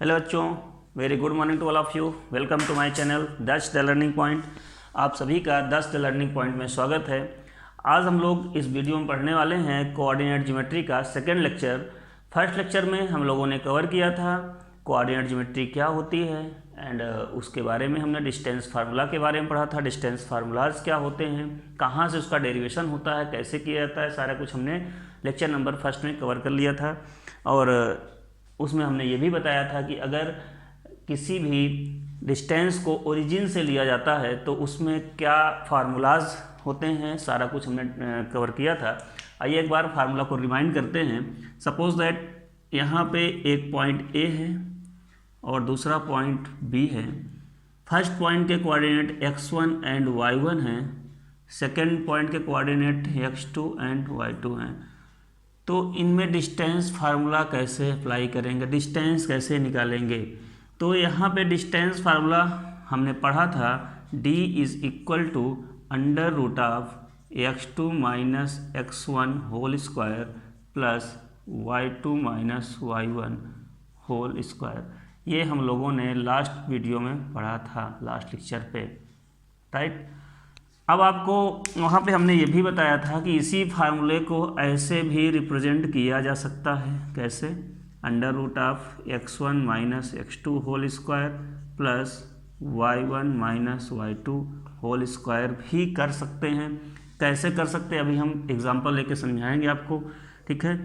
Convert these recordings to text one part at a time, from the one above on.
Hello बच्चों, very good morning to all of you. Welcome to my channel that's the learning point. आप सभी का that's the learning point में स्वागत है। आज हम लोग इस वीडियो में पढ़ने वाले हैं कोऑर्डिनेट ज्योमेट्री का सेकंड लेक्चर। फर्स्ट लेक्चर में हम लोगों ने कवर किया था कोऑर्डिनेट ज्योमेट्री क्या होती है एंड उसके बारे में हमने डिस्टेंस फार्मूला के बारे में पढ़ा था। डिस्टेंस फार्मूलाज क्या होते हैं, कहाँ से उसका डेरिवेशन होता है, कैसे किया जाता है, सारा कुछ हमने लेक्चर नंबर फर्स्ट में कवर कर लिया था। और उसमें हमने ये भी बताया था कि अगर किसी भी डिस्टेंस को ओरिजिन से लिया जाता है तो उसमें क्या फार्मूलाज होते हैं, सारा कुछ हमने कवर किया था। आइए एक बार फार्मूला को रिमाइंड करते हैं। सपोज दैट यहाँ पे एक पॉइंट ए है और दूसरा पॉइंट बी है। फर्स्ट पॉइंट के कोऑर्डिनेट x1 एंड y1 हैं, सेकेंड पॉइंट के कोऑर्डिनेट x2 एंड y2 हैं। तो इनमें डिस्टेंस फार्मूला कैसे अप्लाई करेंगे, डिस्टेंस कैसे निकालेंगे। तो यहाँ पे डिस्टेंस फार्मूला हमने पढ़ा था, d is equal to under root of x2 minus x1 whole square plus y2 minus y1 whole square. ये हम लोगों ने लास्ट वीडियो में पढ़ा था, लास्ट लेक्चर पे, राइट। अब आपको वहाँ पे हमने ये भी बताया था कि इसी फार्मूले को ऐसे भी रिप्रेजेंट किया जा सकता है। कैसे? Under root of x1 minus x2 whole square plus y1 minus y2 whole square भी कर सकते हैं। कैसे कर सकते हैं अभी हम एग्जांपल लेके समझाएंगे आपको, ठीक है।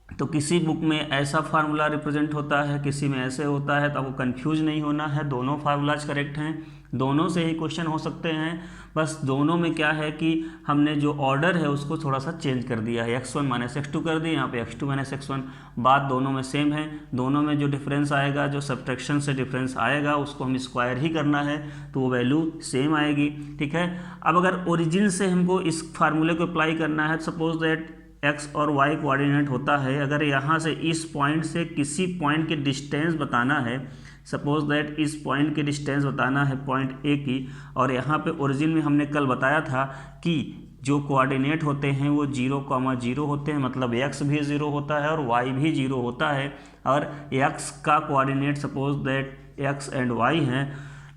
तो किसी बुक में ऐसा फार्मूला रिप्रेजेंट होता है, किसी में ऐसे होता है, तो आपको कंफ्यूज नहीं होना है। दोनों फार्मूलाज करेक्ट हैं, दोनों से ही क्वेश्चन हो सकते हैं। बस दोनों में क्या है कि हमने जो ऑर्डर है उसको थोड़ा सा चेंज कर दिया है, x1 माइनस x2 कर दिया, यहाँ पे x2 माइनस x1। बात दोनों में सेम है। दोनों में जो डिफरेंस आएगा, जो सब्ट्रैक्शन से डिफरेंस आएगा, उसको हम स्क्वायर ही करना है, तो वो वैल्यू सेम आएगी, ठीक है। अब अगर ओरिजिन से हमको इस फार्मूले को अप्लाई करना है, सपोज दैट x और y कोऑर्डिनेट होता है, अगर यहाँ से इस पॉइंट से किसी पॉइंट की डिस्टेंस बताना है, सपोज दैट इस पॉइंट की डिस्टेंस बताना है पॉइंट ए की, और यहाँ पे ओरिजिन में हमने कल बताया था कि जो कोऑर्डिनेट होते हैं वो 0,0 होते हैं, मतलब x भी 0 होता है और y भी 0 होता है। और x का coordinate suppose that x and y हैं,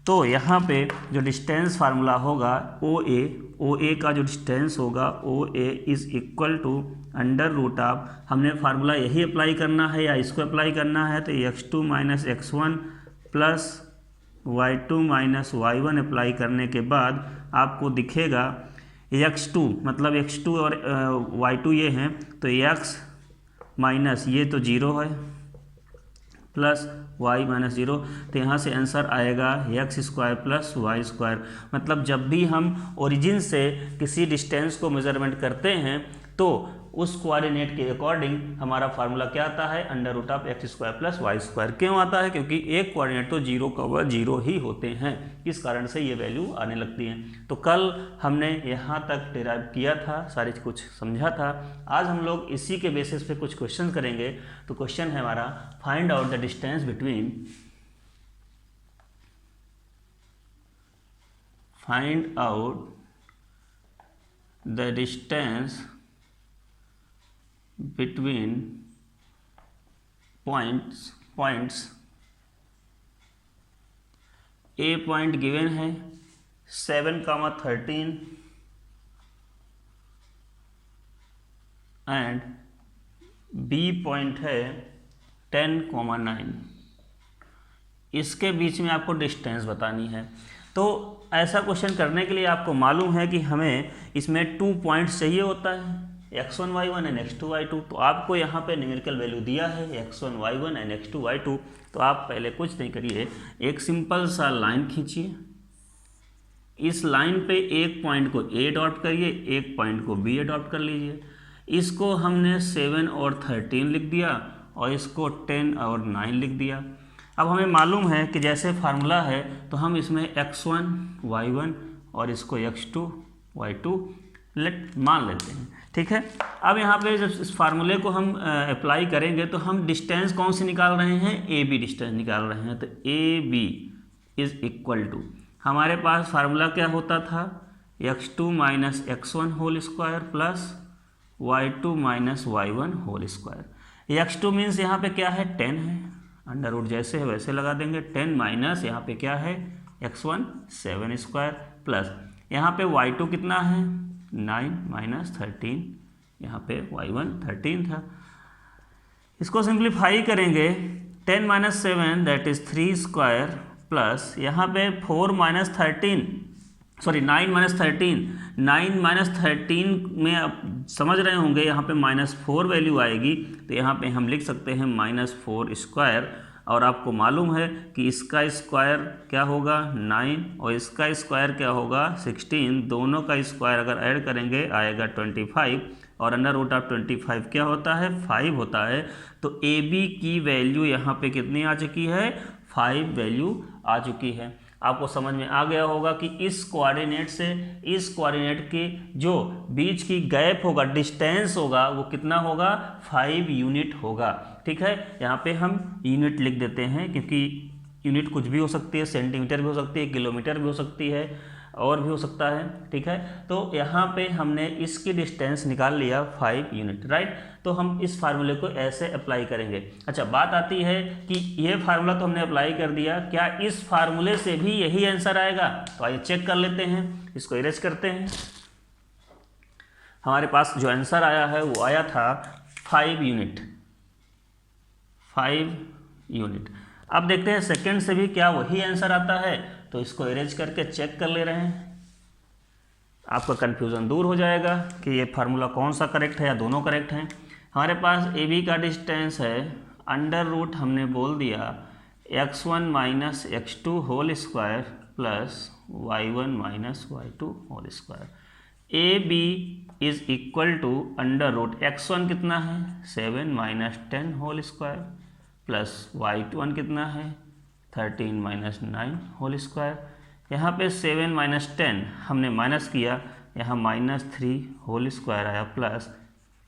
तो यहाँ पे जो डिस्टेंस फार्मूला होगा OA का जो डिस्टेंस होगा OA is equal to under root of, हमने फार्मूला यही अप्लाई करना है या इसको अप्लाई करना है, तो x2 minus x1 plus y2 minus y1 apply करने के बाद आपको दिखेगा x2, मतलब x2 और y2 ये हैं, तो x माइनस ये तो 0 है प्लस y माइनस 0, तो यहाँ से आंसर आएगा x square plus y square. मतलब जब भी हम ओरिजिन से किसी डिस्टेंस को मेजरमेंट करते हैं तो उस कोऑर्डिनेट के अकॉर्डिंग हमारा फार्मूला क्या आता है, under root of x square plus y square. क्यों आता है? क्योंकि एक कोऑर्डिनेट तो 0,0 ही होते हैं, इस कारण से ये वैल्यू आने लगती हैं। तो कल हमने यहाँ तक डिराइव किया था, सारी कुछ समझा था। आज हम लोग इसी के बेसिस पे कुछ क्वेश्चन करेंगे। तो क्वेश्चन है हमारा, find out the distance between, find out the distance between points A point given है 7,13 एंड B पॉइंट है 10,9। इसके बीच में आपको डिस्टेंस बतानी है। तो ऐसा क्वेश्चन करने के लिए आपको मालूम है कि हमें इसमें 2 पॉइंट्स चाहिए होता है, x1 y1 and x2 y2। तो आपको यहाँ पे न्यूमेरिकल वैल्यू दिया है x1 y1 and x2 y2। तो आप पहले कुछ नहीं करिए, एक सिंपल सा लाइन खींचिए, इस लाइन पे एक पॉइंट को A डॉट करिए, एक पॉइंट को B डॉट कर लीजिए। इसको हमने 7 और 13 लिख दिया और इसको 10 और 9 लिख दिया। अब हमें मालूम है कि जैसे फार्मूला है तो हम इसमें x1 y1 और इसको x2 y2 मान लेते हैं, ठीक है। अब यहाँ पे जब इस फार्मूले को हम अप्लाई करेंगे तो हम डिस्टेंस कौन सी निकाल रहे हैं, AB डिस्टेंस निकाल रहे हैं। तो AB इज़ इक्वल टू, हमारे पास फार्मूला क्या होता था, x2 minus x1 whole square plus y2 minus y1 whole square. x2 means यहाँ पे क्या है, 10 है, अंडर रूट जैसे है वैसे लगा देंगे। 10 माइनस यहाँ पे क्या है x1 7 स्क्वायर प्लस यहाँ पे y2 कितना है 9 माइनस 13, यहाँ पे y1 13 था। इसको सिंप्लीफाई करेंगे 10 minus 7 that is 3 square plus यहाँ पे 4 माइनस 13 सॉरी 9 माइनस 13, 9 माइनस 13 में आप समझ रहे होंगे यहाँ पे -4 वैल्यू आएगी, तो यहाँ पे हम लिख सकते हैं -4 स्क्वायर। और आपको मालूम है कि इसका स्क्वायर क्या होगा 9 और इसका स्क्वायर क्या होगा 16, दोनों का स्क्वायर अगर ऐड करेंगे आएगा 25 और अंडर रूट ऑफ 25 क्या होता है 5 होता है। तो ए बी की वैल्यू यहाँ पे कितनी आ चुकी है 5 वैल्यू आ चुकी है। आपको समझ में आ गया होगा कि इस कोऑर्डिनेट से इस कोऑर्डिनेट के जो बीच की गैप होगा डिस्टेंस होगा वो कितना होगा 5 यूनिट होगा। ठीक है, यहाँ पे हम यूनिट लिख देते हैं क्योंकि यूनिट कुछ भी हो सकती है, सेंटीमीटर भी हो सकती है, किलोमीटर भी हो सकती है और भी हो सकता है। ठीक है, तो यहाँ पे हमने इसकी डिस्टेंस निकाल लिया 5 यूनिट, राइट। तो हम इस फार्मूले को ऐसे अप्लाई करेंगे। अच्छा, बात आती है कि ये फार्मूला तो हमने अप्लाई कर दिया, क्या इस फार्मूले से भी यही आंसर आएगा? तो आइए चेक कर लेते हैं, इसको इरेज करते हैं। हमारे पास जो आंसर आया है वो आया था 5 यूनिट, 5 यूनिट। अब देखते हैं सेकंड से भी क्या वही आंसर आता है, तो इसको इरेज करके चेक कर ले रहे हैं। आपका कन्फ्यूज़न दूर हो जाएगा कि ये फार्मूला कौन सा करेक्ट है या दोनों करेक्ट हैं। हमारे पास ए बी का डिस्टेंस है अंडर रूट हमने बोल दिया x1 minus x2 whole square plus y1 minus y2 whole square. A B is equal to under root x1 कितना है 7 minus 10 whole square plus y1 कितना है 13 माइनस 9 होल स्क्वायर। यहाँ पे 7 माइनस 10 हमने माइनस किया, यहाँ -3 होल स्क्वायर आया प्लस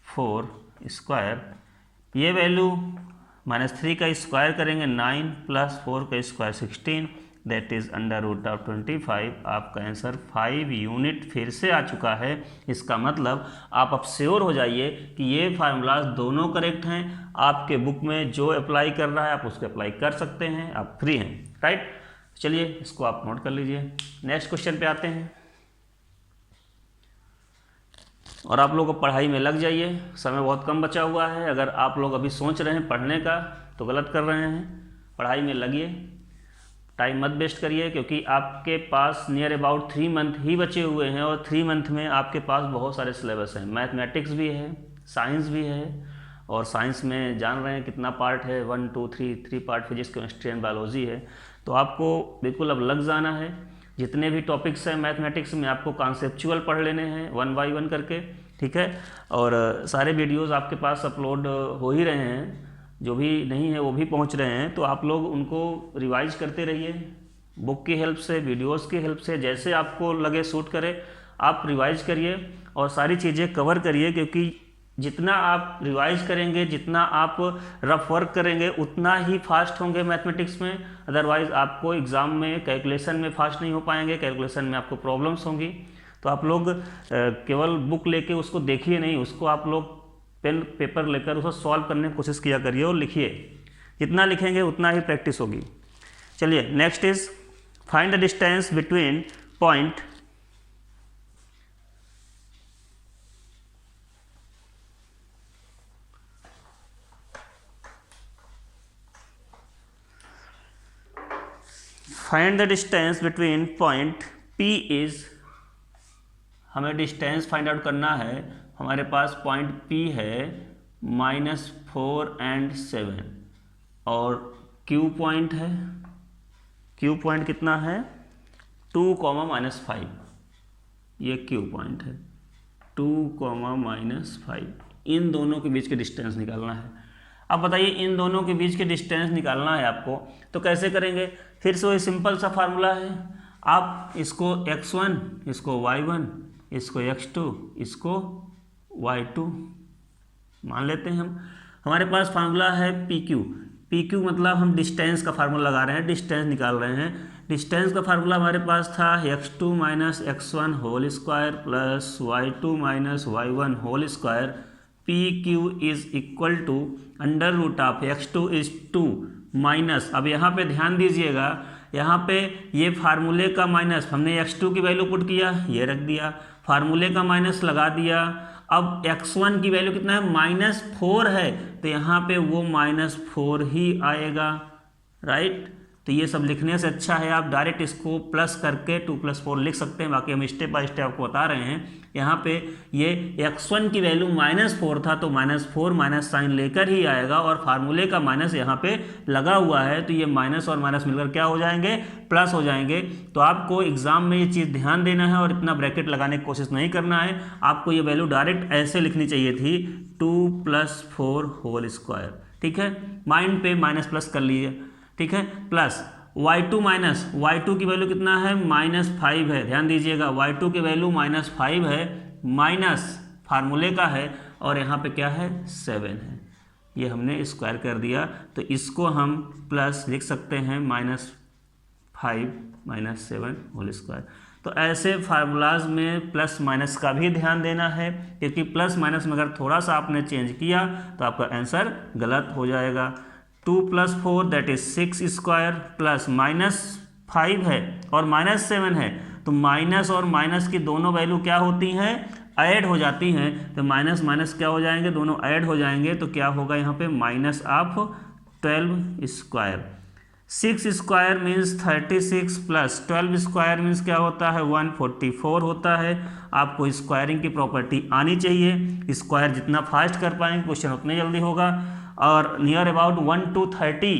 4 स्क्वायर। ये वैल्यू -3 का स्क्वायर करेंगे 9 प्लस 4 का square 16 that is under root of 25। आपका आंसर 5 यूनिट फिर से आ चुका है। इसका मतलब आप अब श्योर हो जाइए कि ये फार्मूलाज दोनों करेक्ट हैं। आपके बुक में जो अप्लाई कर रहा है आप उसको अप्लाई कर सकते हैं, आप फ्री हैं, राइट। चलिए इसको आप नोट कर लीजिए। नेक्स्ट क्वेश्चन पे आते हैं और आप लोग पढ़ाई में लग जाइए, समय बहुत कम बचा हुआ है। अगर आप लोग अभी सोच रहे हैं पढ़ने का तो गलत कर रहे हैं, पढ़ाई में लगिए, टाइम मत वेस्ट करिए, क्योंकि आपके पास नियर अबाउट 3 मंथ ही बचे हुए हैं और 3 मंथ में आपके पास बहुत सारे सिलेबस हैं। मैथमेटिक्स भी है, साइंस भी है, और साइंस में जान रहे हैं कितना पार्ट है 1 2 3 part physics chemistry and biology है। तो आपको बिल्कुल अब लग जाना है। जितने भी टॉपिक्स हैं मैथमेटिक्स में आपको कॉन्सेप्चुअल पढ़ लेने हैं 1 बाय 1 करके, ठीक है। और सारे वीडियोस आपके पास अपलोड हो ही रहे हैं, जो भी नहीं है वो भी पहुंच रहे हैं, तो आप लोग उनको रिवाइज करते रहिए बुक की हेल्प से, वीडियोस की हेल्प से, जैसे आपको लगे सूट करे आप रिवाइज करिए और सारी चीज़ें कवर करिए। क्योंकि जितना आप रिवाइज करेंगे, जितना आप रफ वर्क करेंगे, उतना ही फास्ट होंगे मैथमेटिक्स में। अदरवाइज़ आपको एग्ज़ाम में कैलकुलेशन में फास्ट नहीं हो पाएंगे, कैलकुलेशन में आपको प्रॉब्लम्स होंगी। तो आप लोग केवल बुक लेके उसको देखिए नहीं, उसको आप लोग पेन पेपर लेकर उसको सॉल्व करने की कोशिश किया करिए और लिखिए। जितना लिखेंगे उतना ही प्रैक्टिस होगी। चलिए next is find the distance between point find the distance between point P is, हमें डिस्टेंस फाइंड आउट करना है। हमारे पास पॉइंट P है -4 and 7 और Q पॉइंट है, Q पॉइंट कितना है 2, -5, ये Q पॉइंट है 2, -5। इन दोनों के बीच के डिस्टेंस निकालना है। अब बताइए इन दोनों के बीच के डिस्टेंस निकालना है आपको, तो कैसे करेंगे? फिर से वही सिंपल सा फार्मूला है। आप इसको x1, इसको y1, इसको x2, इसको y2 मान लेते हैं हम। हमारे पास फार्मूला है PQ मतलब हम डिस्टेंस का फार्मूला लगा रहे हैं, डिस्टेंस निकाल रहे हैं। डिस्टेंस का फार्मूला हमारे पास था x2 minus x1 whole square plus y2 minus y1 whole square. PQ is equal to under root of x2 is 2 minus, अब यहाँ पे ध्यान दीजिएगा, यहाँ पे ये फार्मूले का माइनस, हमने x2 की वैल्यू पुट किया, ये रख दिया, फार्मूले का माइनस लगा दिया। अब x1 की वैल्यू कितना है, -4 है, तो यहाँ पे वो -4 ही आएगा, राइट। तो ये सब लिखने से अच्छा है आप डायरेक्ट इसको प्लस करके 2 + 4 लिख सकते हैं। बाकी हम स्टेप बाय स्टेप आपको बता रहे हैं। यहाँ पे ये x1 की वैल्यू -4 था, तो -4 माइनस साइन लेकर ही आएगा, और फार्मूले का माइनस यहाँ पे लगा हुआ है, तो ये माइनस और माइनस मिलकर क्या हो जाएंगे, प्लस हो जाएंगे। तो आपको एग्जाम में ये चीज़ ध्यान देना है और इतना ब्रैकेट लगाने की कोशिश नहीं करना है। आपको ये वैल्यू डायरेक्ट ऐसे लिखनी चाहिए थी, 2 + 4 होल स्क्वायर, ठीक है। माइंड पे माइनस प्लस कर लीजिए, ठीक है, प्लस y2 की वैल्यू कितना है, -5 है, ध्यान दीजिएगा, y2 की वैल्यू -5 है, माइनस फार्मूले का है, और यहाँ पे क्या है, 7 है, ये हमने स्क्वायर कर दिया। तो इसको हम प्लस लिख सकते हैं, -5 - 7 होल स्क्वायर। तो ऐसे फार्मूलाज में प्लस माइनस का भी ध्यान देना है, क्योंकि प्लस माइनस में अगर थोड़ा सा आपने चेंज किया तो आपका आंसर गलत हो जाएगा। 2 + 4 दैट इज 6 स्क्वायर, प्लस -5 है और -7 है, तो माइनस और माइनस की दोनों वैल्यू क्या होती हैं, ऐड हो जाती हैं। तो माइनस माइनस क्या हो जाएंगे, दोनों ऐड हो जाएंगे, तो क्या होगा यहाँ पे -12 square. 6 square means 36 plus 12 square means क्या होता है, 144 होता है। आपको स्क्वायरिंग की प्रॉपर्टी आनी चाहिए, स्क्वायर जितना फास्ट कर पाएंगे क्वेश्चन उतने जल्दी होगा। और नियर अबाउट 1 to 30,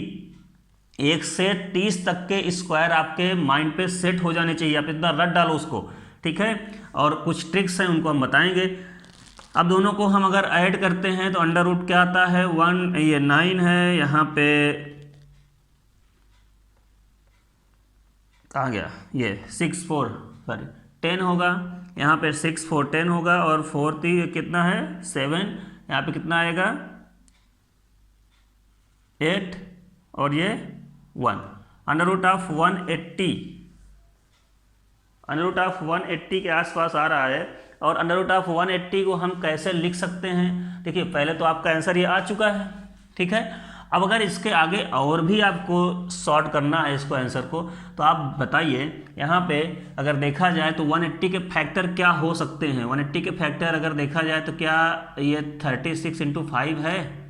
1 से 30 तक के स्क्वायर आपके माइंड पे सेट हो जाने चाहिए, आप इतना रट डालो उसको, ठीक है। और कुछ ट्रिक्स हैं उनको हम बताएंगे। अब दोनों को हम अगर ऐड करते हैं तो अंडर रूट क्या आता है, 1, ये 9 है, यहाँ पे कहाँ गया, ये 6 4 सॉरी 10 होगा, यहाँ पे 6 4 10 होगा, और 4 कितना है 7, यहाँ पे कितना आएगा 8, और ये 1, अंडर रूट ऑफ 180 के आसपास आ रहा है। और अंडर रूट ऑफ 180 को हम कैसे लिख सकते हैं, देखिए पहले तो आपका आंसर ये आ चुका है, ठीक है। अब अगर इसके आगे और भी आपको सॉर्ट करना है इसको आंसर को, तो आप बताइए, यहाँ पे अगर देखा जाए तो 180 के फैक्टर क्या हो सकते हैं। 180 के फैक्टर अगर देखा जाए तो क्या ये 36 × 5 है,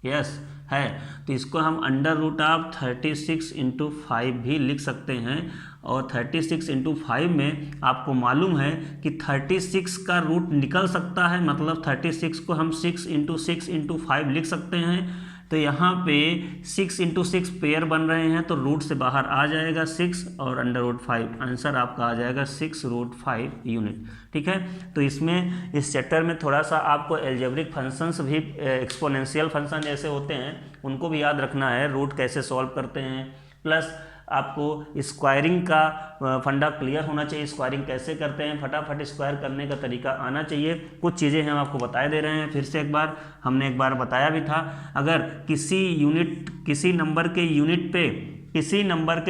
यस है, तो इसको हम अंडर रूट ऑफ 36 × 5 भी लिख सकते हैं। और 36 × 5 में आपको मालूम है कि 36 का रूट निकल सकता है, मतलब 36 को हम 6 × 6 × 5 लिख सकते हैं। तो यहाँ पे 6 × 6 पेयर बन रहे हैं, तो रूट से बाहर आ जाएगा 6 और अंडर रूट 5, आंसर आपका आ जाएगा 6√5 यूनिट, ठीक है। तो इसमें इस चैप्टर में थोड़ा सा आपको एल्जेब्रिक फंक्शंस भी, एक्सपोनेंशियल फंक्शन जैसे होते हैं उनको भी याद रखना है, रूट कैसे सॉल्व करते हैं, प्लस आपको स्क्वायरिंग का फंडा क्लियर होना चाहिए, स्क्वायरिंग कैसे करते हैं, फटाफट स्क्वायर करने का तरीका आना चाहिए। कुछ चीज़ें हम आपको बताए दे रहे हैं, फिर से एक बार, हमने एक बार बताया भी था, अगर किसी नंबर के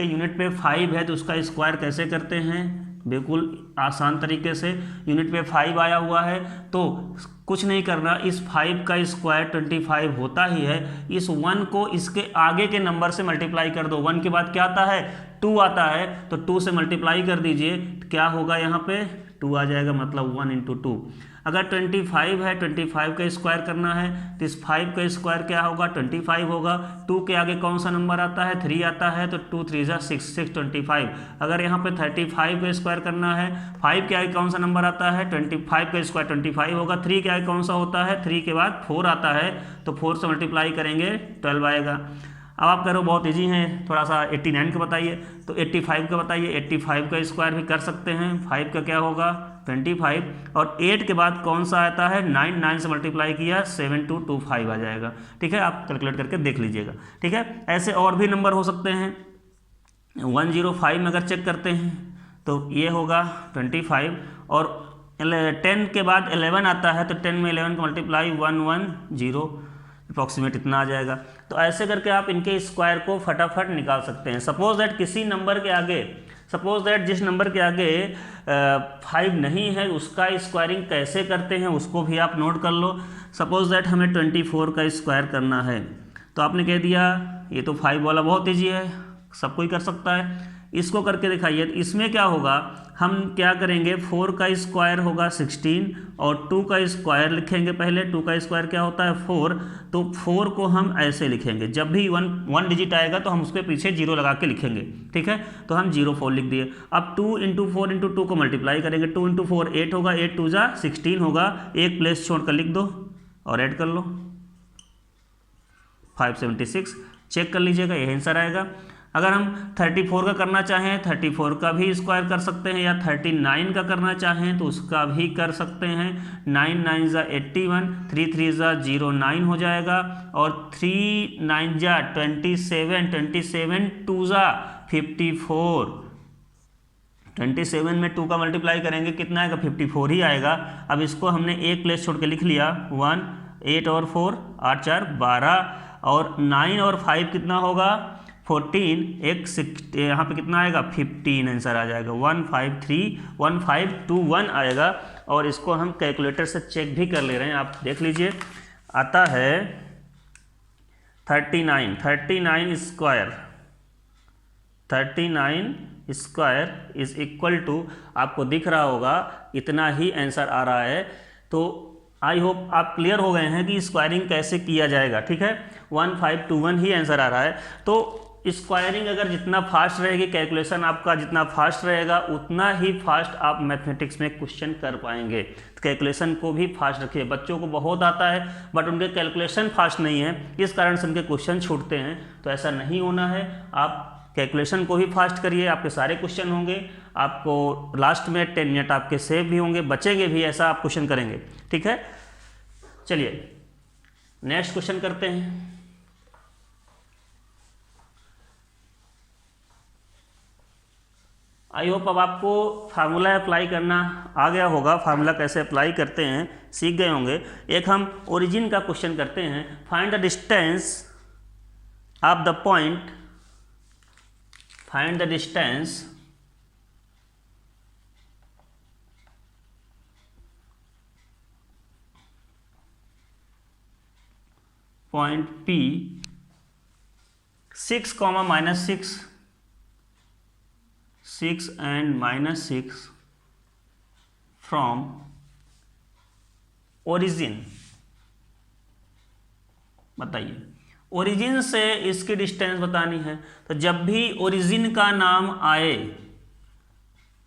यूनिट पे 5 है तो उसका स्क्वायर कैसे करते हैं, बिल्कुल आसान तरीके से। यूनिट पे 5 आया हुआ है तो कुछ नहीं करना, इस 5 का स्क्वायर 25 होता ही है, इस 1 को इसके आगे के नंबर से मल्टीप्लाई कर दो। 1 के बाद क्या आता है, 2 आता है, तो 2 से मल्टीप्लाई कर दीजिए, तो क्या होगा यहाँ पे 2 आ जाएगा, मतलब 1 × 2। अगर 25 है, 25 का स्क्वायर करना है, तो इस 5 का स्क्वायर क्या होगा, 25 होगा। 2 के आगे कौन सा नंबर आता है, 3 आता है, तो 2 3 = 6, 625। अगर यहाँ पे 35 का स्क्वायर करना है, 5 के आगे कौन सा नंबर आता है, 25 का स्क्वायर 25 होगा। 3 के आगे कौन सा होता है, 3 के बाद 4 आता है, तो 4 से मल्टीप्लाई करेंगे 12 आएगा। अब आप करो, बहुत इजी है, थोड़ा सा 89 का बताइए, तो 85 का बताइए, 85 का स्क्वायर भी कर सकते हैं। 5 का क्या होगा 25, और 8 के बाद कौन सा आता है 9, 9 से मल्टीप्लाई किया 7225 आ जाएगा, ठीक है। आप कैलकुलेट करके देख लीजिएगा, ठीक है। ऐसे और भी नंबर हो सकते हैं। 105 में अगर चेक करते हैं तो ये होगा 25, और 10 के बाद 11 आता है, तो 10 में 11 का मल्टीप्लाई 110, अप्रॉक्सीमेट इतना आ जाएगा। तो ऐसे करके आप इनके स्क्वायर को फटाफट निकाल सकते हैं। सपोज दैट जिस नंबर के आगे 5 नहीं है उसका स्क्वायरिंग कैसे करते हैं उसको भी आप नोट कर लो। सपोज दैट हमें 24 का स्क्वायर करना है, तो आपने कह दिया ये तो 5 वाला बहुत ईजी है, सब कोई कर सकता है। इसको करके दिखाइए। तो इसमें क्या होगा, हम क्या करेंगे, 4 का स्क्वायर होगा 16 और 2 का स्क्वायर लिखेंगे पहले। 2 का स्क्वायर क्या होता है 4, तो 4 को हम ऐसे लिखेंगे, जब भी वन डिजिट आएगा तो हम उसके पीछे 0 लगा के लिखेंगे, ठीक है। तो हम 0 4 लिख दिए। अब 2 × 4 × 2 को मल्टीप्लाई करेंगे, 2 × 4 8 होगा, 8 2 जा 16 होगा, एक प्लेस छोड़कर लिख दो और ऐड कर लो 576। चेक कर लीजिएगा, यही आंसर आएगा। अगर हम 34 का करना चाहें, 34 का भी स्क्वायर कर सकते हैं, या 39 का करना चाहें तो उसका भी कर सकते हैं। 9 9 ज़ा 81, 3 3 ज़ा 09 हो जाएगा, और 3 9 ज़ा 27, 27 2 ज़ा 54। 27 में 2 का मल्टीप्लाई करेंगे कितना आएगा, 54 ही आएगा। अब इसको हमने एक प्लेस छोड़ के लिख लिया 1, 8 और 4 8 4 12, और 9 और 5 कितना होगा 14, एक 6 यहाँ पे कितना आएगा 15 आंसर आ जाएगा। 1521 आएगा। और इसको हम कैलकुलेटर से चेक भी कर ले रहे हैं, आप देख लीजिए। आता है 39 square, 39 square is equal to, आपको दिख रहा होगा इतना ही आंसर आ रहा है। तो आई होप आप क्लियर हो गए हैं कि स्क्वायरिंग कैसे किया जाएगा, ठीक है। 1521 ही आंसर आ रहा है। तो स्क्वायरिंग अगर जितना फास्ट रहेगी, कैलकुलेशन आपका जितना फास्ट रहेगा, उतना ही फास्ट आप मैथमेटिक्स में क्वेश्चन कर पाएंगे। तो कैलकुलेशन को भी फास्ट रखिए। बच्चों को बहुत आता है बट उनके कैलकुलेशन फास्ट नहीं है, इस कारण से उनके क्वेश्चन छूटते हैं। तो ऐसा नहीं होना है, आप कैलकुलेशन को भी फास्ट करिए, आपके सारे क्वेश्चन होंगे, आपको लास्ट में 10 मिनट आपके सेव भी होंगे, बचेंगे भी, ऐसा आप क्वेश्चन करेंगे, ठीक है। चलिए नेक्स्ट क्वेश्चन करते हैं। आई होप अब आपको फार्मूला अप्लाई करना आ गया होगा, फार्मूला कैसे अप्लाई करते हैं सीख गए होंगे। एक हम ओरिजिन का क्वेश्चन करते हैं। Find the distance of the point, find the distance point P 6, -6 and -6 from origin। बताइए, ओरिजिन से इसकी डिस्टेंस बतानी है। तो जब भी ओरिजिन का नाम आए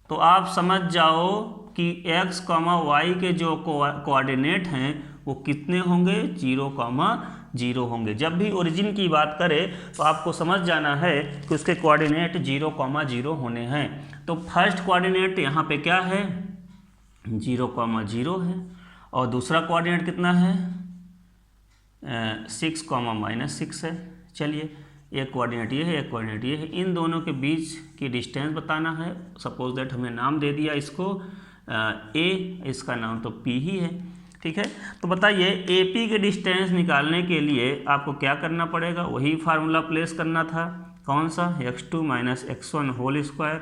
तो आप समझ जाओ कि x, y के जो कोऑर्डिनेट हैं वो कितने होंगे, 0, 0 होंगे। जब भी ओरिजिन की बात करें तो आपको समझ जाना है कि उसके कोऑर्डिनेट 0, 0 होने हैं। तो फर्स्ट कोऑर्डिनेट यहाँ पे क्या है 0, 0 है, और दूसरा कोऑर्डिनेट कितना है 6, -6 है। चलिए, एक कोऑर्डिनेट ये है, एक कोऑर्डिनेट ये है, इन दोनों के बीच की डिस्टेंस बताना है। सपोज दैट हमने नाम दे दिया इसको A, इसका नाम तो P ही है, ठीक है। तो बताइए AP के डिस्टेंस निकालने के लिए आपको क्या करना पड़ेगा, वही फार्मूला प्लेस करना था। कौन सा, x2 - x1 whole square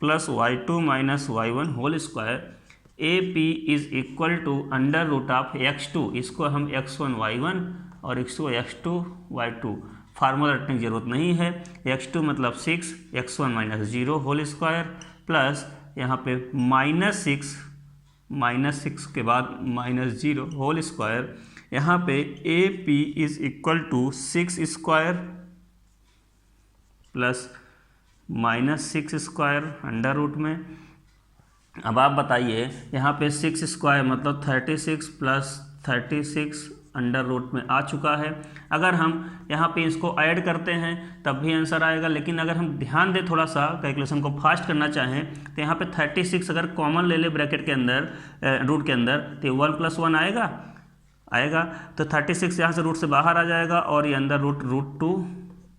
plus y2 - y1 whole square. AP is equal to √ऑफ x2, इसको हम x1 y1 और इसको x2 y2। फार्मूला रटने की जरूरत नहीं है। x2 मतलब 6, x1 -0 होल स्क्वायर प्लस यहाँ पे -6 के बाद -0 होल स्क्वायर। यहाँ पे AP is equal to 6 square plus -6 square √ में। अब आप बताइए, यहाँ पे 6 स्क्वायर मतलब 36 प्लस 36 √ में आ चुका है। अगर हम यहाँ पे इसको ऐड करते हैं तब भी आंसर आएगा, लेकिन अगर हम ध्यान दें थोड़ा सा, कैलकुलेशन को फास्ट करना चाहें तो यहाँ पे 36 अगर कॉमन ले ले ब्रैकेट के अंदर, रूट के अंदर, तो 1 + 1 आएगा। तो 36 यहाँ से रूट से बाहर आ जाएगा और ये अंदर √2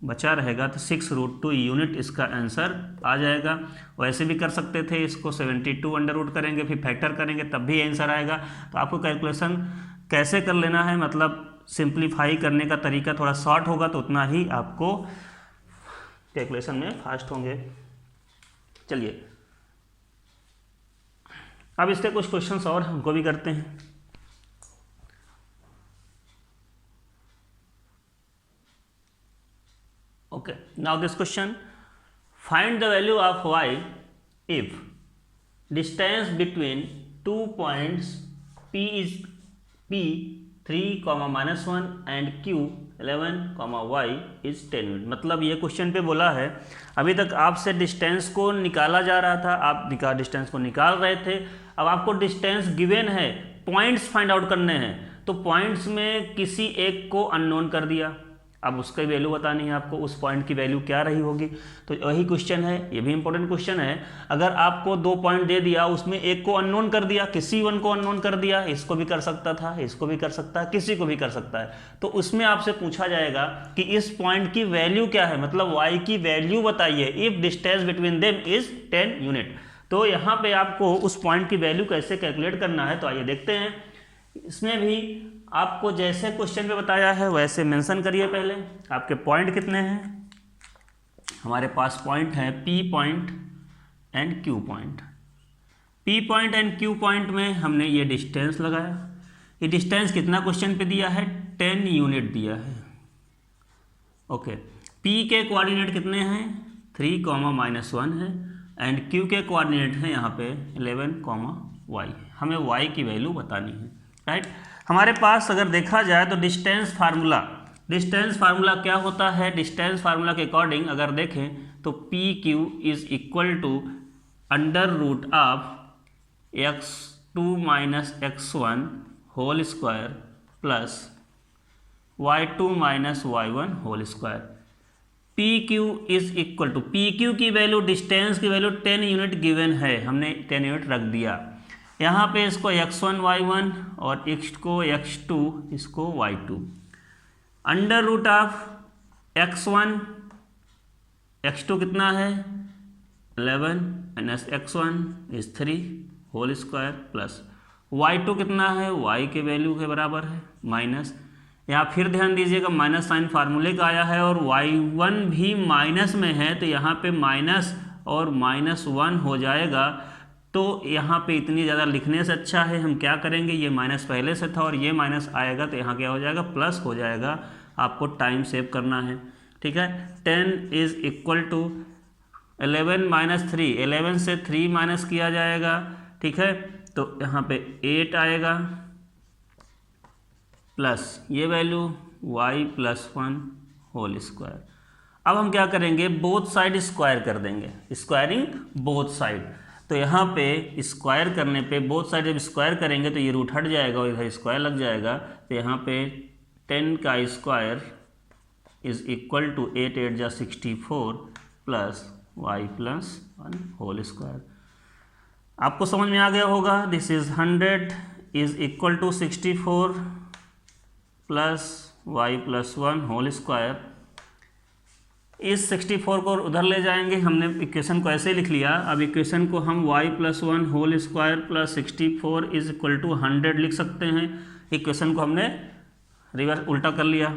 बचा रहेगा, तो 6√2 यूनिट इसका आंसर आ जाएगा। वैसे भी कर सकते थे, इसको 72 √ करेंगे फिर फैक्टर करेंगे तब भी आंसर आएगा। तो आपको कैलकुलेशन कैसे कर लेना है, मतलब सिंप्लीफाई करने का तरीका थोड़ा शॉर्ट होगा तो उतना ही आपको कैलकुलेशन में फास्ट होंगे। चलिए, अब इसके कुछ क्वेश्चंस और उनको भी करते हैं। Okay, now this question, find the value of y if distance between 2 points p is p 3, -1 and q 11, y is 10 unit. मतलब ये क्वेश्चन पे बोला है, अभी तक आपसे डिस्टेंस को निकाला जा रहा था, आप डिस्टेंस को निकाल रहे थे, अब आपको डिस्टेंस गिवन है, पॉइंट्स फाइंड आउट करने हैं, तो पॉइंट्स में किसी एक को अननोन कर दिया, अब उसकी वैल्यू बतानी है आपको, उस पॉइंट की वैल्यू क्या रही होगी। तो वही क्वेश्चन है, ये भी इंपॉर्टेंट क्वेश्चन है। अगर आपको 2 पॉइंट दे दिया, उसमें एक को अननोन कर दिया, किसी वन को अननोन कर दिया, इसको भी कर सकता था, इसको भी कर सकता है, किसी को भी कर सकता है, तो उसमें आपसे पूछा जाएगा कि इस पॉइंट की वैल्यू क्या है, मतलब y की वैल्यू बताइए if distance between them is 10 unit. तो यहाँ पे आपको उस पॉइंट की वैल्यू कैसे कैलकुलेट करना है, तो आइए देखते हैं। इसमें भी आपको जैसे क्वेश्चन पे बताया है वैसे मेंशन करिए। पहले आपके पॉइंट कितने हैं, हमारे पास पॉइंट है P point and Q point. P point and Q point में हमने ये डिस्टेंस लगाया, ये डिस्टेंस कितना क्वेश्चन पे दिया है, 10 यूनिट दिया है। ओके, P के कोऑर्डिनेट कितने हैं, 3, -1 है, एंड Q के कोऑर्डिनेट हैं यहाँ पे 11, y। हमें y की वैल्यू बतानी है, राइट। हमारे पास अगर देखा जाए तो डिस्टेंस फार्मूला क्या होता है, डिस्टेंस फार्मूला के अकॉर्डिंग अगर देखें तो PQ is equal to √ x2 - x1 whole square plus y2 - y1 whole square. PQ is equal to, PQ की वैल्यू, डिस्टेंस की वैल्यू 10 यूनिट गिवन है, हमने 10 यूनिट रख दिया। यहाँ पे इसको x1 y1 और इसको x2 इसको y2, √ x1 x2 कितना है 11 - x1 is 3 whole square plus y2 कितना है, y के वैल्यू के बराबर है माइनस, यहाँ फिर ध्यान दीजिएगा माइनस साइन फार्मूले का आया है और y1 भी माइनस में है, तो यहाँ पे माइनस और -1 हो जाएगा। तो यहाँ पे इतनी ज़्यादा लिखने से अच्छा है हम क्या करेंगे, ये माइनस पहले से था और ये माइनस आएगा तो यहाँ क्या हो जाएगा, प्लस हो जाएगा। आपको टाइम सेव करना है, ठीक है। 10 इज इक्वल टू 11 - 3, 11 से 3 माइनस किया जाएगा, ठीक है, तो यहाँ पे 8 आएगा प्लस ये वैल्यू y + 1 होल स्क्वायर। अब हम क्या करेंगे, बोथ साइड स्क्वायर कर देंगे, स्क्वायरिंग बोथ साइड। तो यहाँ पे स्क्वायर करने पे, बोथ साइड जब स्क्वायर करेंगे तो ये रूट हट जाएगा और इधर स्क्वायर लग जाएगा, तो यहाँ पे 10 का square is equal to 8 × 8 = 64 plus y + 1 whole square. आपको समझ में आ गया होगा, this is 100 is equal to 64 plus y + 1 whole square. इस 64 को उधर ले जाएंगे, हमने इक्वेशन को ऐसे लिख लिया। अब इक्वेशन को हम y + 1 whole square plus 64 is equal to 100 लिख सकते हैं। इक्वेशन को हमने रिवर्स उल्टा कर लिया,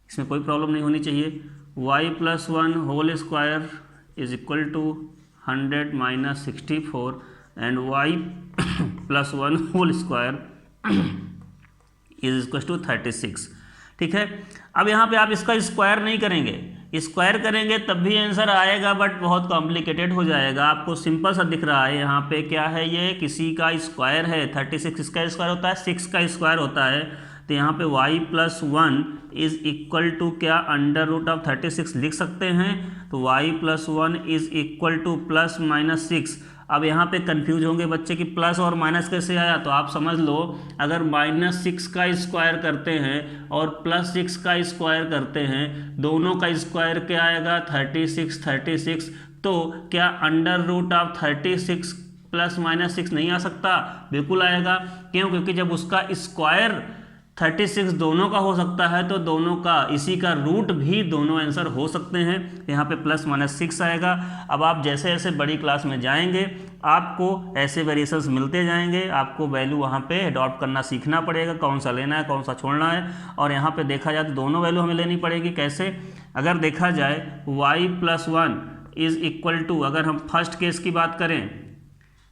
इसमें कोई प्रॉब्लम नहीं होनी चाहिए। y + 1 whole square is equal to 100 - 64 and y + 1 whole square is equal to 36, ठीक है। अब यहाँ पे आप इसका स्क्वायर नहीं करेंगे, स्क्वायर करेंगे तब भी आंसर आएगा, बट बहुत कॉम्प्लिकेटेड हो जाएगा। आपको सिंपल सा दिख रहा है, यहाँ पे क्या है, ये किसी का स्क्वायर है, 36 किसका स्क्वायर होता है, 6 का स्क्वायर होता है। तो यहाँ पे y + 1 इज इक्वल टू क्या, √ 36 लिख सकते हैं। तो y + 1 इज इक्वल टू +- 6। अब यहाँ पे कंफ्यूज होंगे बच्चे कि प्लस और माइनस कैसे आया, तो आप समझ लो अगर -6 का स्क्वायर करते हैं और +6 का स्क्वायर करते हैं, दोनों का स्क्वायर क्या आएगा, 36। तो क्या √ 36 +- 6 नहीं आ सकता, बिल्कुल आएगा। क्यों, क्योंकि जब उसका स्क्वायर 36 दोनों का हो सकता है तो दोनों का, इसी का रूट भी दोनों आंसर हो सकते हैं। यहाँ पे +- 6 आएगा। अब आप जैसे जैसे बड़ी क्लास में जाएंगे आपको ऐसे वेरिएशंस मिलते जाएंगे, आपको वैल्यू वहाँ पे अडॉप्ट करना सीखना पड़ेगा, कौन सा लेना है कौन सा छोड़ना है। और यहाँ पे देखा जाए तो दोनों वैल्यू हमें लेनी पड़ेगी। कैसे, अगर देखा जाए y + 1 इज इक्वल टू, अगर हम फर्स्ट केस की बात करें,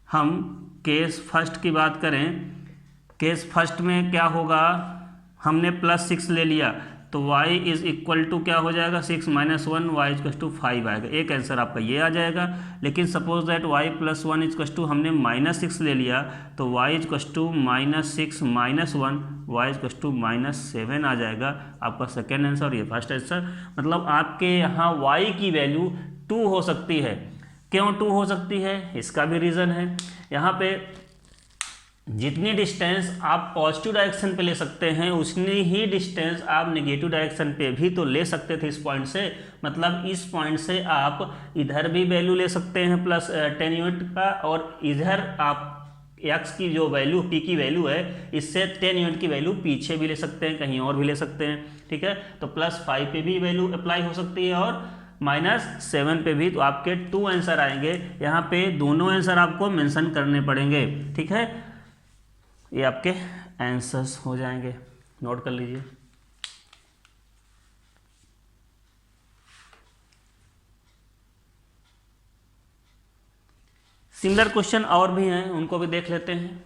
हम केस फर्स्ट की बात करें, केस फर्स्ट में क्या होगा, हमने +6 ले लिया, तो y इज़ इक्वल टू क्या हो जाएगा 6 माइनस 1 y इज टू 5 आएगा। एक आंसर आपका ये आ जाएगा। लेकिन suppose that y plus 1 is to हमने -6 ले लिया तो y is to -6 minus 1 y is to -7 आ जाएगा आपका सेकेंड आंसर। और ये फर्स्ट आंसर, मतलब आपके यहाँ y की वैल्यू 2 हो सकती है। क्यों 2 हो सकती है, इसका भी रीज़न है। यहाँ पे जितनी डिस्टेंस आप पॉजिटिव डायरेक्शन पे ले सकते हैं उतनी ही डिस्टेंस आप नेगेटिव डायरेक्शन पे भी तो ले सकते थे इस पॉइंट से। मतलब इस पॉइंट से आप इधर भी वैल्यू ले सकते हैं प्लस 10 यूनिट का, और इधर आप x की जो वैल्यू p की वैल्यू है इससे 10 यूनिट की वैल्यू पीछे भी ले सकते हैं, कहीं और भी ले सकते हैं। ठीक है, तो +5 पे भी वैल्यू अप्लाई हो सकती है और -7 पे भी। तो आपके 2 आंसर आएंगे। यहाँ पे दोनों आंसर आपको मेंशन करने पड़ेंगे। ठीक है, ये आपके आंसर्स हो जाएंगे, नोट कर लीजिए। सिमिलर क्वेश्चन और भी हैं, उनको भी देख लेते हैं।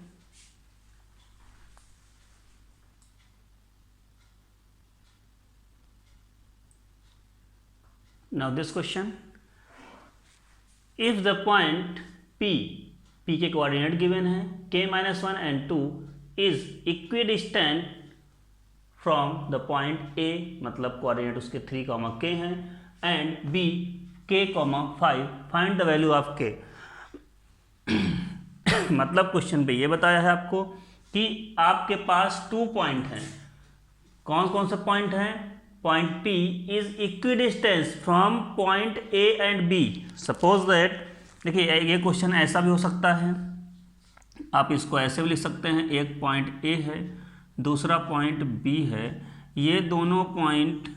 Now this question, if the point P के कोऑर्डिनेट गिवन है k-1 and 2 is equidistant from the point A, मतलब कोऑर्डिनेट उसके 3, k हैं, and B k, 5 find the value of k। मतलब क्वेश्चन पे ये बताया है आपको कि आपके पास 2 पॉइंट हैं। कौन कौन से पॉइंट हैं? Point P is equidistance from point A and B। Suppose that, देखिए ये क्वेश्चन ऐसा भी हो सकता है, आप इसको ऐसे भी लिख सकते हैं, एक पॉइंट A है, दूसरा पॉइंट B है, ये दोनों पॉइंट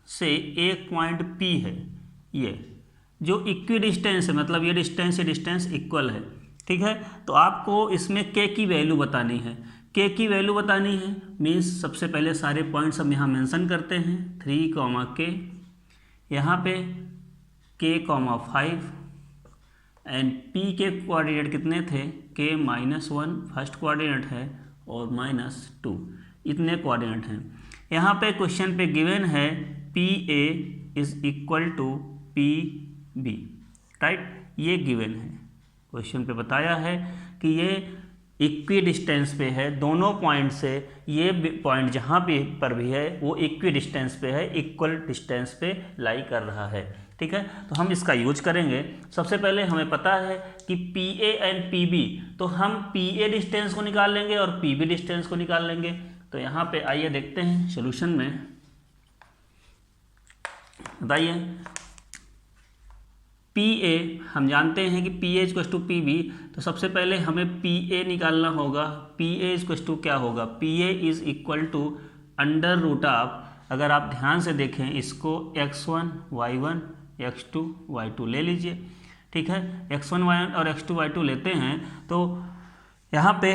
से एक पॉइंट P है, ये जो इक्विडिस्टेंस है, मतलब ये डिस्टेंस इक्वल है। ठीक है, तो आपको इसमें k की वैल्यू बतानी है। k की वैल्यू बतानी है मीन्स सबसे पहले सारे पॉइंट्स हम यहाँ मेंशन करते हैं, 3, k, यहाँ पे k, 5 एंड P के कोऑर्डिनेट कितने थे, k-1 फर्स्ट कोऑर्डिनेट है और -2, इतने कोऑर्डिनेट हैं। यहाँ पे क्वेश्चन पे गिवन है PA is equal to PB, right, ये गिवन है। क्वेश्चन पे बताया है कि ये इक्वी डिस्टेंस पे है दोनों पॉइंट से, ये पॉइंट जहाँ पर भी है वो इक्वी डिस्टेंस पे है, इक्वल डिस्टेंस पे लाई कर रहा है। ठीक है, तो हम इसका यूज करेंगे। सबसे पहले हमें पता है कि PA एंड PB, तो हम PA डिस्टेंस को निकाल लेंगे और PB डिस्टेंस को निकाल लेंगे। तो यहाँ पे आइए देखते हैं सॉल्यूशन में, बताइए। PA हम जानते हैं कि PA इक्वल टू PB, तो सबसे पहले हमें PA निकालना होगा। PA इक्वल टू क्या होगा, PA इज इक्वल टू √, अगर आप ध्यान से देखें इसको x1 y1 x2 y2 ले लीजिए। ठीक है, x1 y1 और x2 y2 लेते हैं तो यहाँ पे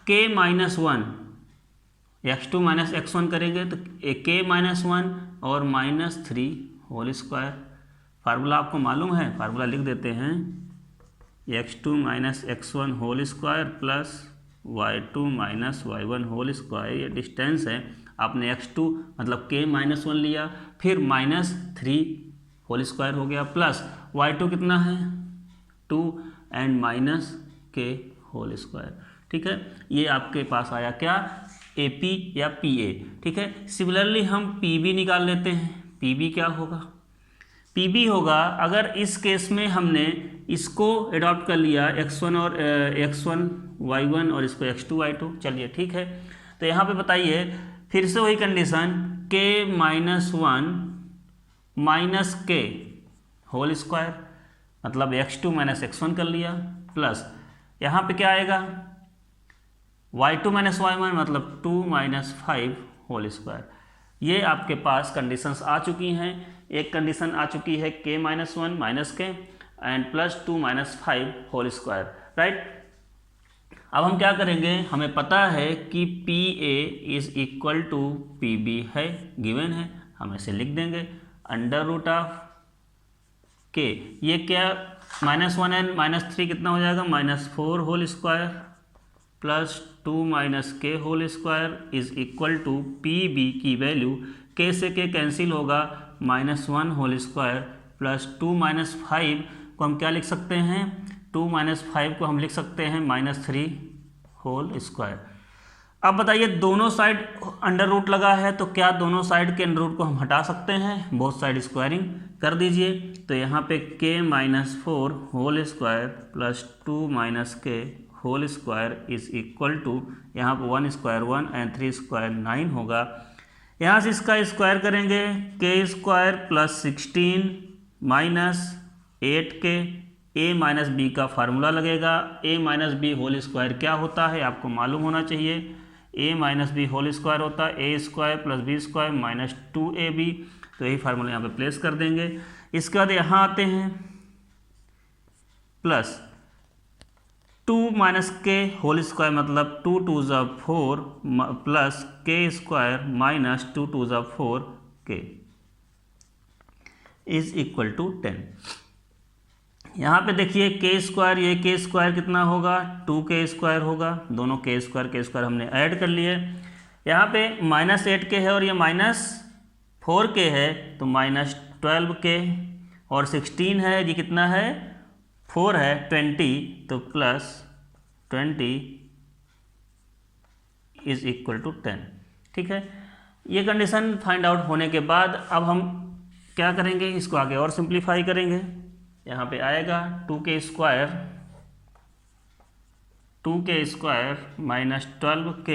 k-1 x2 माइनस x1 करेंगे तो k-1 और -3 होल स्क्वायर। फार्मूला आपको मालूम है, फार्मूला लिख देते हैं, x2 minus x1 whole square plus y2 minus y1 whole square. ये डिस्टेंस है, आपने x2 मतलब k-1 लिया, फिर -3 होल स्क्वायर हो गया, प्लस y2 कितना है 2 एंड -k होल स्क्वायर। ठीक है, ये आपके पास आया क्या, AP या PA। ठीक है, सिमिलरली हम PB निकाल लेते हैं। PB क्या होगा, PB होगा, अगर इस केस में हमने इसको एडॉप्ट कर लिया x1 y1 और इसको x2 y2, चलिए ठीक है। तो यहाँ पे बताइए फिर से वही condition, k-1 minus k whole square, मतलब x2 माइनस x1 कर लिया, प्लस यहाँ पे क्या आएगा y2 माइनस y1 मतलब 2 माइनस 5 होल स्क्वायर। ये आपके पास कंडीशंस आ चुकी हैं। एक कंडीशन आ चुकी है k-1 minus k and plus 2 minus 5 whole square, right. अब हम क्या करेंगे, हमें पता है कि PA is equal to PB है, गिवन है, हम ऐसे लिख देंगे √k। ये क्या -1 एंड -3 कितना हो जाएगा, -4 whole square plus 2 minus k whole square is equal to PB की वैल्यू के से के कैंसिल होगा, -1 होल स्क्वायर प्लस 2 माइनस 5 को हम क्या लिख सकते हैं, 2 माइनस 5 को हम लिख सकते हैं -3 होल स्क्वायर। अब बताइए दोनों साइड अंडर रूट लगा है तो क्या दोनों साइड के अंडर रूट को हम हटा सकते हैं, बोथ साइड स्क्वायरिंग कर दीजिए। तो यहाँ पे k-4 whole square plus 2 minus k whole square is equal to, यहाँ पर 1 स्क्वायर 1 एंड 3 स्क्वायर 9 होगा। यहाँ से इसका स्क्वायर करेंगे, k square plus 16 minus 8k, a minus B का फार्मूला लगेगा। a minus B whole square क्या होता है आपको मालूम होना चाहिए, a minus B whole square होता है a square plus B square minus 2ab। तो यही फार्मूला यहाँ पे प्लेस कर देंगे। इसके बाद यहाँ आते हैं plus 2 minus k whole square मतलब 2 2 ज़ा 4 प्लस के स्क्वायर माइनस 2 2 ज़ा 4k इज इक्वल टू 10। यहाँ पे देखिए के स्क्वायर, ये के स्क्वायर कितना होगा, 2k स्क्वायर होगा, दोनों के स्क्वायर हमने ऐड कर लिए। यहाँ पे -8k है और ये -4k है तो -12k, और 16 है, ये कितना है 4 है 20, तो प्लस 20 इज इक्वल टू 10। ठीक है, ये कंडीशन फाइंड आउट होने के बाद अब हम क्या करेंगे, इसको आगे और सिंप्लीफाई करेंगे। यहाँ पे आएगा 2k स्क्वायर माइनस 12k,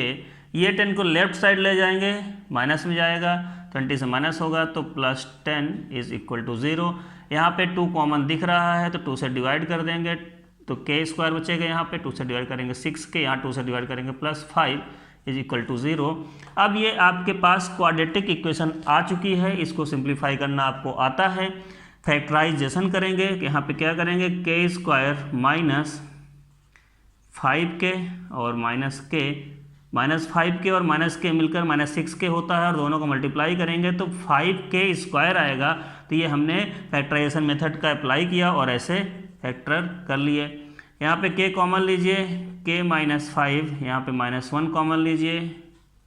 ये 10 को लेफ्ट साइड ले जाएंगे, माइनस में जाएगा, 20 से माइनस होगा तो प्लस 10 इज इक्वल टू 0। यहाँ पे 2 कॉमन दिख रहा है तो 2 से डिवाइड कर देंगे तो k स्क्वायर बचेगा, यहाँ पे 2 से डिवाइड करेंगे 6k, यहाँ 2 से डिवाइड करेंगे प्लस 5 इज इक्वल टू 0। अब ये आपके पास क्वाड्रेटिक इक्वेशन आ चुकी है, इसको सिंप्लीफाई करना आपको आता है। फैक्टराइजेशन करेंगे, यहाँ पे क्या करेंगे, के स्क्वायर माइनस 5k और -5k और -k मिलकर -6k होता है और दोनों को मल्टीप्लाई करेंगे तो 5k स्क्वायर आएगा। तो ये हमने फैक्टराइजेशन मेथड का अप्लाई किया और ऐसे फैक्टर कर लिए। यहाँ पे k कॉमन लीजिए, k-5, यहाँ पे -1 कॉमन लीजिए,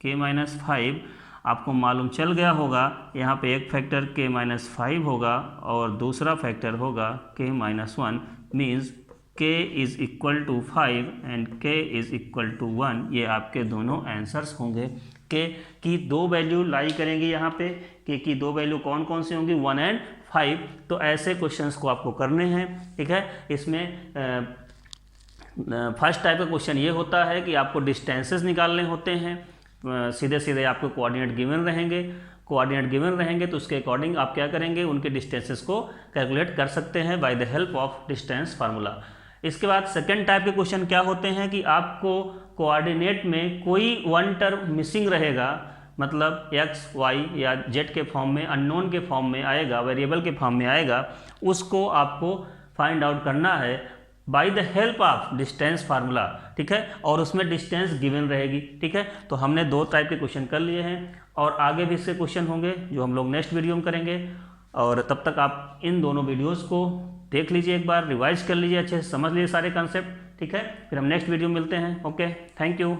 k-5 आपको मालूम चल गया होगा, यहाँ पे एक फैक्टर k-5 होगा और दूसरा फैक्टर होगा k-1, means k is equal to 5 and k is equal to 1। ये आपके दोनों आंसर्स होंगे। k की 2 वैल्यू लाई करेंगे, यहाँ पे k की 2 वैल्यू कौन कौन सी होंगी, 1 एंड 5। तो ऐसे क्वेश्चंस को आपको करने हैं। ठीक है, इसमें फर्स्ट टाइप का क्वेश्चन ये होता है कि आपको डिस्टेंसेस निकालने होते हैं, सीधे सीधे आपको कोऑर्डिनेट गिवन रहेंगे तो उसके अकॉर्डिंग आप क्या करेंगे, उनके डिस्टेंसेस को कैलकुलेट कर सकते हैं by the help of distance formula. इसके बाद सेकंड टाइप के क्वेश्चन क्या होते हैं कि आपको कोऑर्डिनेट में कोई वन टर्म मिसिंग रहेगा, मतलब x, y या z के फॉर्म में, अननोन के फॉर्म में आएगा, वेरिएबल के फॉर्म में आएगा, उसको आपको फाइंड आउट करना है by the help of distance formula. ठीक है, और उसमें डिस्टेंस गिवन रहेगी। ठीक है, तो हमने 2 टाइप के क्वेश्चन कर लिए हैं और आगे भी इससे क्वेश्चन होंगे जो हम लोग नेक्स्ट वीडियो में करेंगे। और तब तक आप इन दोनों वीडियोस को देख लीजिए, एक बार रिवाइज कर लीजिए, अच्छे से समझ लीजिए सारे कॉन्सेप्ट। ठीक है, फिर हम नेक्स्ट वीडियो में मिलते हैं। Okay, thank you.